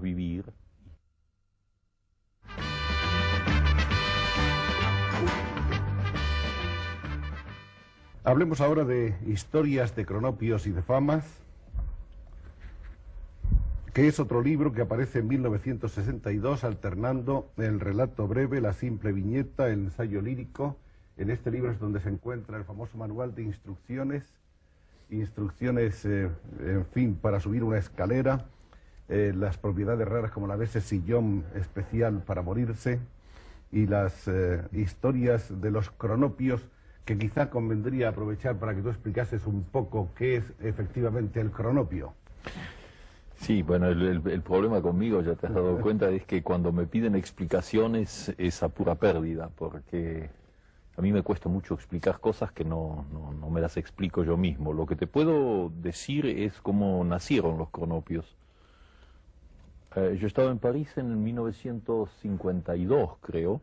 vivir. Hablemos ahora de historias de cronopios y de famas, que es otro libro que aparece en 1962 alternando el relato breve, la simple viñeta, el ensayo lírico. En este libro es donde se encuentra el famoso manual de instrucciones, en fin, para subir una escalera, las propiedades raras como la de ese sillón especial para morirse y las historias de los cronopios, que quizá convendría aprovechar para que tú explicases un poco qué es efectivamente el cronopio. Sí, bueno, el problema conmigo, ya te has dado cuenta, es que cuando me piden explicaciones es a pura pérdida, porque a mí me cuesta mucho explicar cosas que no me las explico yo mismo. Lo que te puedo decir es cómo nacieron los cronopios. Yo estaba en París en 1952, creo,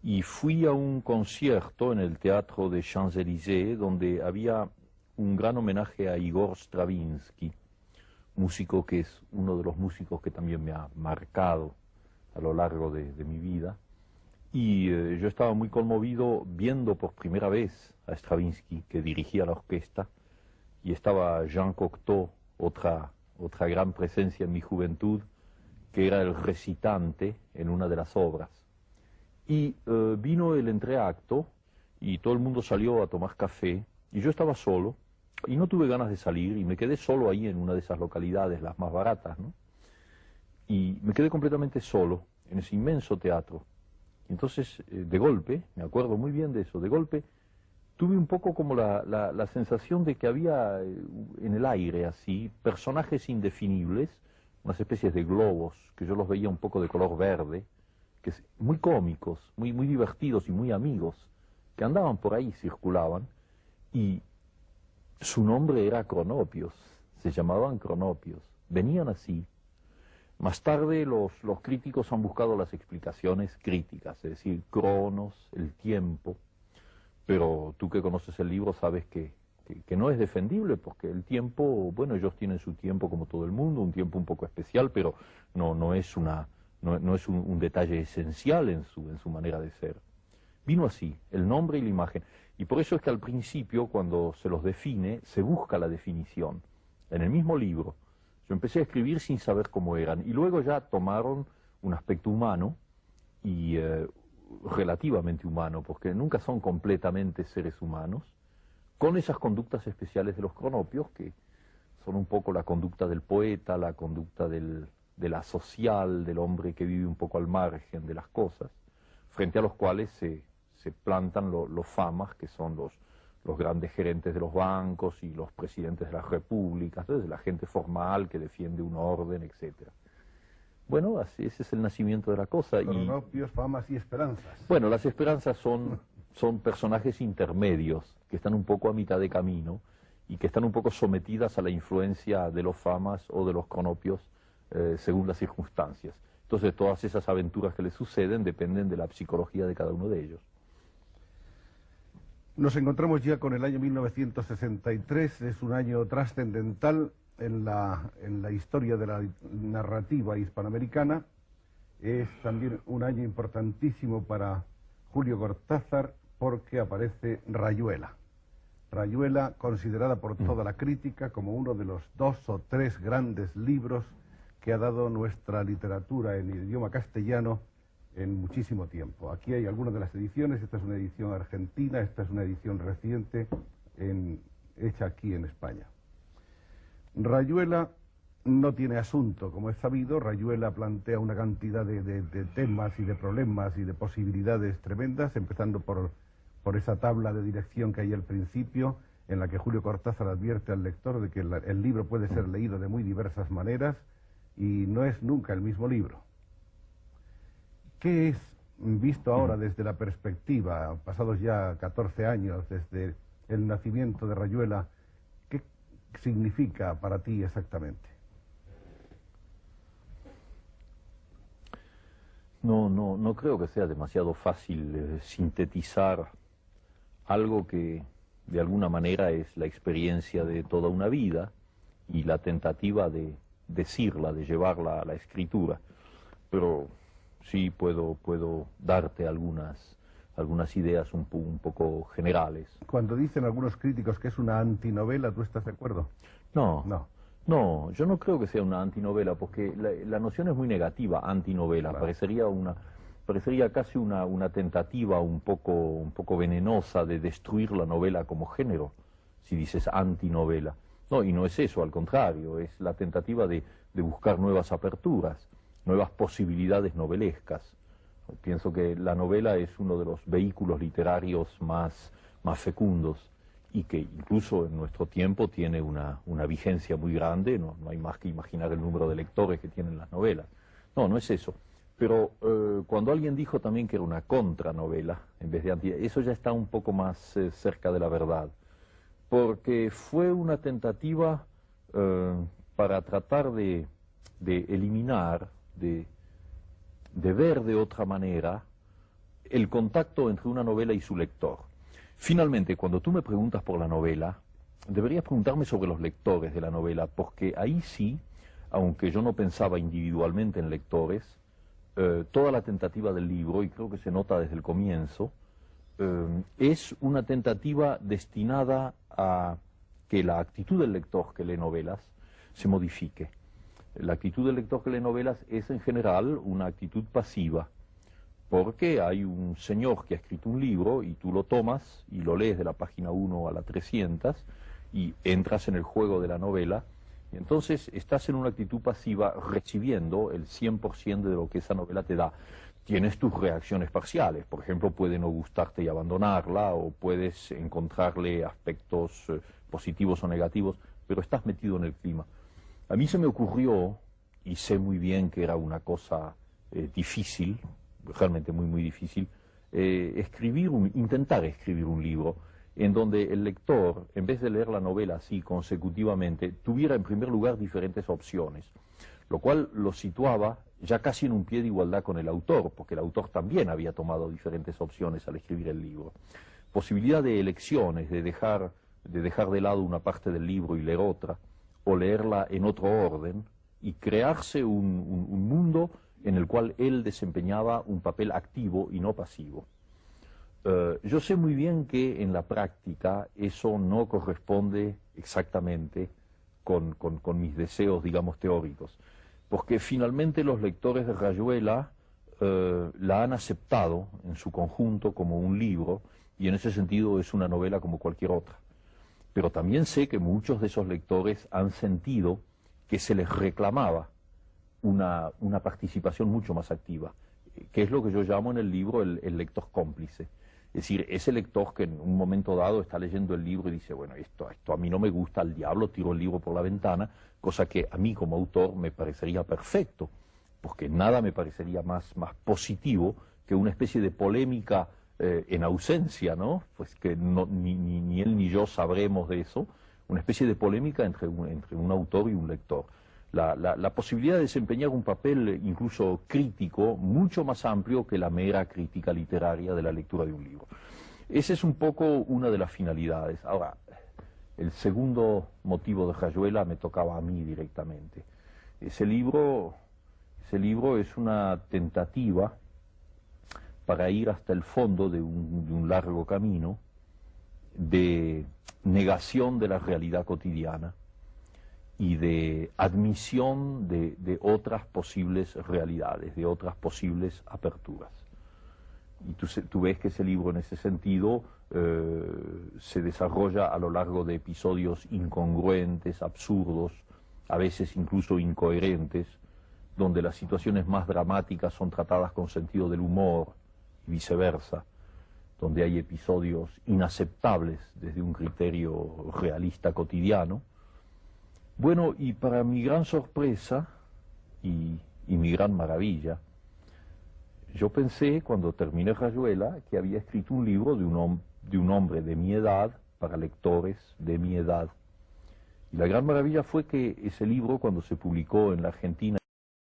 y fui a un concierto en el Teatro de Champs-Élysées, donde había un gran homenaje a Igor Stravinsky, músico que es uno de los músicos que también me ha marcado a lo largo de mi vida. Y yo estaba muy conmovido viendo por primera vez a Stravinsky, que dirigía la orquesta, y estaba Jean Cocteau, otra gran presencia en mi juventud, que era el recitante en una de las obras. Y vino el entreacto y todo el mundo salió a tomar café y yo estaba solo y no tuve ganas de salir y me quedé solo ahí en una de esas localidades, las más baratas, ¿no? Y me quedé completamente solo en ese inmenso teatro. Entonces, de golpe, me acuerdo muy bien de eso, de golpe tuve un poco como la sensación de que había en el aire así personajes indefinibles, unas especies de globos que yo los veía un poco de color verde, que muy cómicos, muy divertidos y muy amigos, que andaban por ahí, circulaban, y su nombre era Cronopios, se llamaban Cronopios, venían así. Más tarde los críticos han buscado las explicaciones críticas, es decir, cronos, el tiempo, pero tú que conoces el libro sabes que no es defendible, porque el tiempo, bueno, ellos tienen su tiempo como todo el mundo, un tiempo un poco especial, pero no es un detalle esencial en su manera de ser. Vino así, el nombre y la imagen. Y por eso es que al principio, cuando se los define, se busca la definición. En el mismo libro, yo empecé a escribir sin saber cómo eran, y luego ya tomaron un aspecto humano, y relativamente humano, porque nunca son completamente seres humanos, con esas conductas especiales de los cronopios, que son un poco la conducta del poeta, la conducta de la social, del hombre que vive un poco al margen de las cosas, frente a los cuales se plantan los famas, que son los grandes gerentes de los bancos y los presidentes de las repúblicas, entonces la gente formal que defiende un orden, etc. Bueno, así, ese es el nacimiento de la cosa. Cronopios, famas y esperanzas. Bueno, las esperanzas son personajes intermedios, que están un poco a mitad de camino, y que están un poco sometidas a la influencia de los famas o de los cronopios, según las circunstancias. Entonces todas esas aventuras que les suceden dependen de la psicología de cada uno de ellos. Nos encontramos ya con el año 1963, es un año trascendental en la historia de la narrativa hispanoamericana. Es también un año importantísimo para Julio Cortázar, porque aparece Rayuela. Rayuela, considerada por toda la crítica como uno de los 2 o 3 grandes libros que ha dado nuestra literatura en idioma castellano en muchísimo tiempo. Aquí hay algunas de las ediciones, esta es una edición argentina, esta es una edición reciente hecha aquí en España. Rayuela no tiene asunto, como es sabido. Rayuela plantea una cantidad de temas y de problemas y de posibilidades tremendas, empezando por esa tabla de dirección que hay al principio, en la que Julio Cortázar advierte al lector de que el libro puede ser leído de muy diversas maneras y no es nunca el mismo libro. ¿Qué es, visto ahora desde la perspectiva, pasados ya 14 años desde el nacimiento de Rayuela, qué significa para ti exactamente? No creo que sea demasiado fácil sintetizar algo que de alguna manera es la experiencia de toda una vida y la tentativa de decirla, de llevarla a la escritura, pero sí puedo darte algunas ideas un poco generales. Cuando dicen algunos críticos que es una antinovela, ¿tú estás de acuerdo? No, yo no creo que sea una antinovela, porque la noción es muy negativa, antinovela. Claro. Parecería casi una tentativa un poco venenosa de destruir la novela como género, si dices antinovela. No, y no es eso, al contrario, es la tentativa de buscar nuevas aperturas, nuevas posibilidades novelescas. Pienso que la novela es uno de los vehículos literarios más fecundos y que incluso en nuestro tiempo tiene una vigencia muy grande. No hay más que imaginar el número de lectores que tienen las novelas. No es eso. Pero cuando alguien dijo también que era una contranovela, en vez de anti, eso ya está un poco más cerca de la verdad, porque fue una tentativa para tratar de eliminar, de ver de otra manera el contacto entre una novela y su lector. Finalmente, cuando tú me preguntas por la novela, deberías preguntarme sobre los lectores de la novela, porque ahí sí, aunque yo no pensaba individualmente en lectores, toda la tentativa del libro, y creo que se nota desde el comienzo, es una tentativa destinada a que la actitud del lector que lee novelas se modifique. La actitud del lector que lee novelas es en general una actitud pasiva, porque hay un señor que ha escrito un libro y tú lo tomas y lo lees de la página 1 a la 300 y entras en el juego de la novela. Entonces estás en una actitud pasiva recibiendo el 100% de lo que esa novela te da. Tienes tus reacciones parciales, por ejemplo, puede no gustarte y abandonarla, o puedes encontrarle aspectos positivos o negativos, pero estás metido en el clima. A mí se me ocurrió, y sé muy bien que era una cosa difícil, realmente muy difícil, intentar escribir un libro en donde el lector, en vez de leer la novela así consecutivamente, tuviera en primer lugar diferentes opciones, lo cual lo situaba ya casi en un pie de igualdad con el autor, porque el autor también había tomado diferentes opciones al escribir el libro. Posibilidad de elecciones, de dejar de lado una parte del libro y leer otra, o leerla en otro orden, y crearse un mundo en el cual él desempeñaba un papel activo y no pasivo. Yo sé muy bien que en la práctica eso no corresponde exactamente con mis deseos, digamos, teóricos, porque finalmente los lectores de Rayuela la han aceptado en su conjunto como un libro, y en ese sentido es una novela como cualquier otra. Pero también sé que muchos de esos lectores han sentido que se les reclamaba una participación mucho más activa, que es lo que yo llamo en el libro el lector cómplice. Es decir, ese lector que en un momento dado está leyendo el libro y dice, bueno, esto a mí no me gusta, al diablo, tiro el libro por la ventana, cosa que a mí como autor me parecería perfecto, porque nada me parecería más positivo que una especie de polémica en ausencia, ¿no? Pues que ni él ni yo sabremos de eso, una especie de polémica entre un autor y un lector. La posibilidad de desempeñar un papel incluso crítico mucho más amplio que la mera crítica literaria de la lectura de un libro. Ese es un poco una de las finalidades. Ahora, el segundo motivo de Rayuela me tocaba a mí directamente. Ese libro es una tentativa para ir hasta el fondo de un largo camino de negación de la realidad cotidiana y de admisión de otras posibles realidades, de otras posibles aperturas. Y tú ves que ese libro en ese sentido se desarrolla a lo largo de episodios incongruentes, absurdos, a veces incluso incoherentes, donde las situaciones más dramáticas son tratadas con sentido del humor y viceversa, donde hay episodios inaceptables desde un criterio realista cotidiano. Bueno, y para mi gran sorpresa y mi gran maravilla, yo pensé cuando terminé Rayuela que había escrito un libro de un hombre de mi edad para lectores de mi edad. Y la gran maravilla fue que ese libro, cuando se publicó en la Argentina,